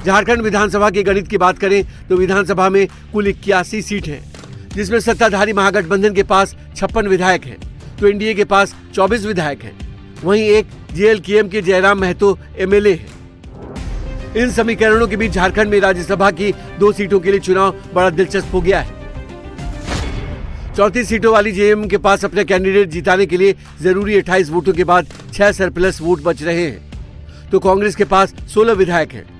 झारखंड विधानसभा के गणित की बात करें तो विधानसभा में कुल 81 सीट है, जिसमें सत्ताधारी महागठबंधन के पास 56 विधायक हैं, तो एनडीए के पास 24 विधायक हैं। वहीं एक जेएलकेएम के जयराम महतो एमएलए हैं। इन समीकरणों के बीच झारखंड में राज्यसभा की 2 सीटों के लिए चुनाव बड़ा दिलचस्प हो गया है। 34 सीटों वाली जेएमएम के पास अपने कैंडिडेट जिताने के लिए जरूरी 28 वोटों के बाद 6 सरप्लस वोट बच रहे हैं, तो कांग्रेस के पास 16 विधायक हैं।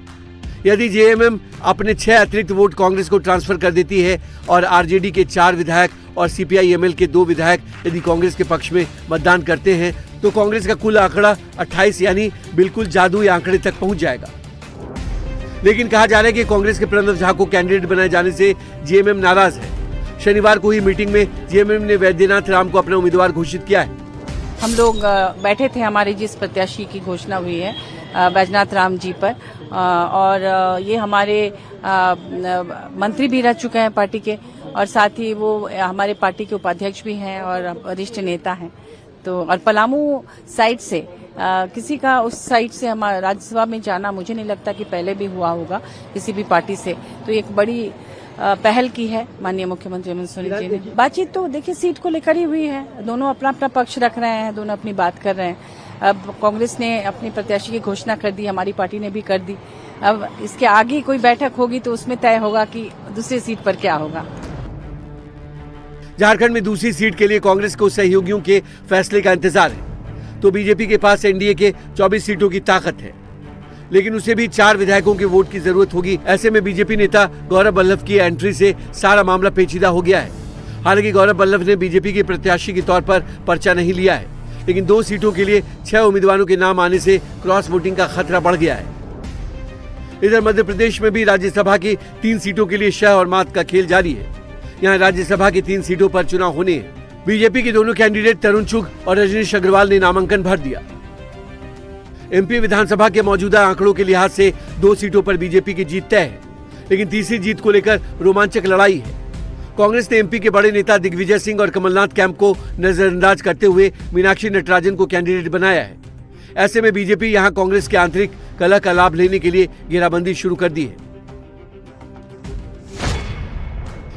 यदि जेएमएम अपने 6 अतिरिक्त वोट कांग्रेस को ट्रांसफर कर देती है और आरजेडी के 4 विधायक और सीपीआईएमएल के 2 विधायक यदि कांग्रेस के पक्ष में मतदान करते हैं, तो कांग्रेस का कुल आंकड़ा 28 यानी बिल्कुल जादुई आंकड़े तक पहुंच जाएगा। लेकिन कहा जा रहा है कि कांग्रेस के प्रणव झा को कैंडिडेट बनाए जाने से जेएमएम नाराज है। शनिवार को हुई मीटिंग में जेएमएम ने वैद्यनाथ राम को अपना उम्मीदवार घोषित किया है। हम लोग बैठे थे, हमारी जिस प्रत्याशी की घोषणा हुई है वैद्यनाथ राम जी पर, और ये हमारे मंत्री भी रह चुके हैं पार्टी के, और साथ ही वो हमारे पार्टी के उपाध्यक्ष भी हैं और वरिष्ठ नेता हैं। तो और पलामू साइड से किसी का उस साइड से हमारा राज्यसभा में जाना मुझे नहीं लगता कि पहले भी हुआ होगा किसी भी पार्टी से, तो एक बड़ी पहल की है माननीय मुख्यमंत्री हेमंत सोरेन जी ने। बातचीत तो देखिए सीट को लेकर ही हुई है, दोनों अपना अपना पक्ष रख रहे हैं, दोनों अपनी बात कर रहे हैं। अब कांग्रेस ने अपनी प्रत्याशी की घोषणा कर दी, हमारी पार्टी ने भी कर दी। अब इसके आगे कोई बैठक होगी तो उसमें तय होगा कि दूसरी सीट पर क्या होगा। झारखंड में दूसरी सीट के लिए कांग्रेस को सहयोगियों के फैसले का इंतजार है, तो बीजेपी के पास एनडीए के 24 सीटों की ताकत है, लेकिन उसे भी 4 विधायकों के वोट की जरूरत होगी। ऐसे में बीजेपी नेता गौरव बल्लभ की एंट्री से सारा मामला पेचीदा हो गया है। हालांकि गौरव बल्लभ ने बीजेपी के प्रत्याशी के तौर पर पर्चा नहीं लिया है, लेकिन 2 सीटों के लिए 6 उम्मीदवारों के नाम आने से क्रॉस वोटिंग का खतरा बढ़ गया है। इधर मध्य प्रदेश में भी राज्यसभा की 3 सीटों के लिए शह और मात का खेल जारी है। यहाँ राज्यसभा की 3 सीटों पर चुनाव होने हैं। बीजेपी के दोनों कैंडिडेट तरुण चुग और रजनीश अग्रवाल ने नामांकन भर दिया। एमपी विधानसभा के मौजूदा आंकड़ों के लिहाज से 2 सीटों पर बीजेपी की जीत तय है, लेकिन तीसरी जीत को लेकर रोमांचक लड़ाई है। कांग्रेस ने एमपी के बड़े नेता दिग्विजय सिंह और कमलनाथ कैंप को नजरअंदाज करते हुए मीनाक्षी नटराजन को कैंडिडेट बनाया है। ऐसे में बीजेपी यहां कांग्रेस के आंतरिक कलह का लाभ लेने के लिए घेराबंदी शुरू कर दी है।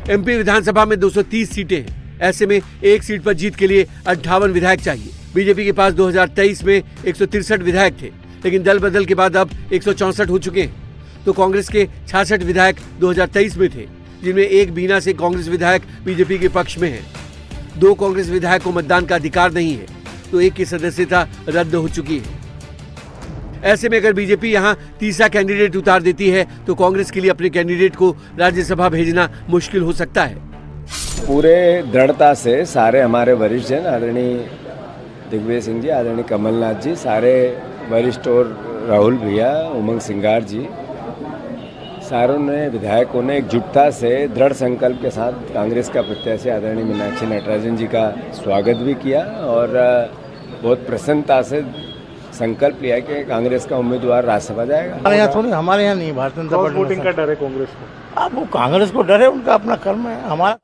एमपी विधानसभा में 230 सीटें हैं। ऐसे में एक सीट पर जीत के लिए 58 विधायक चाहिए। बीजेपी के पास 2023 में 163 विधायक थे, लेकिन दल बदल के बाद अब 164 हो चुके हैं। तो कांग्रेस के 66 विधायक 2023 में थे, जिनमें एक बीना से कांग्रेस विधायक बीजेपी के पक्ष में है। 2 कांग्रेस विधायक को मतदान का अधिकार नहीं है, तो एक की सदस्यता रद्द हो चुकी है। ऐसे में अगर बीजेपी यहां तीसरा कैंडिडेट उतार देती है, तो कांग्रेस के लिए अपने कैंडिडेट को राज्यसभा भेजना मुश्किल हो सकता है। पूरे दृढ़ता से सारे हमारे वरिष्ठ जन, आदरणीय दिग्विजय सिंह जी, आदरणीय कमलनाथ जी, सारे वरिष्ठ और राहुल भैया, उमंग सिंगार जी, सारों ने विधायकों ने एकजुटता से दृढ़ संकल्प के साथ कांग्रेस का प्रत्याशी आदरणीय मीनाक्षी नटराजन जी का स्वागत भी किया और बहुत प्रसन्नता से संकल्प लिया कि कांग्रेस का उम्मीदवार राज्यसभा जाएगा। हमारे यहाँ नहीं, भारतीय जनता पार्टी वोटिंग का डर है कांग्रेस को। अब वो कांग्रेस को डर है, उनका अपना कर्म है। हमारा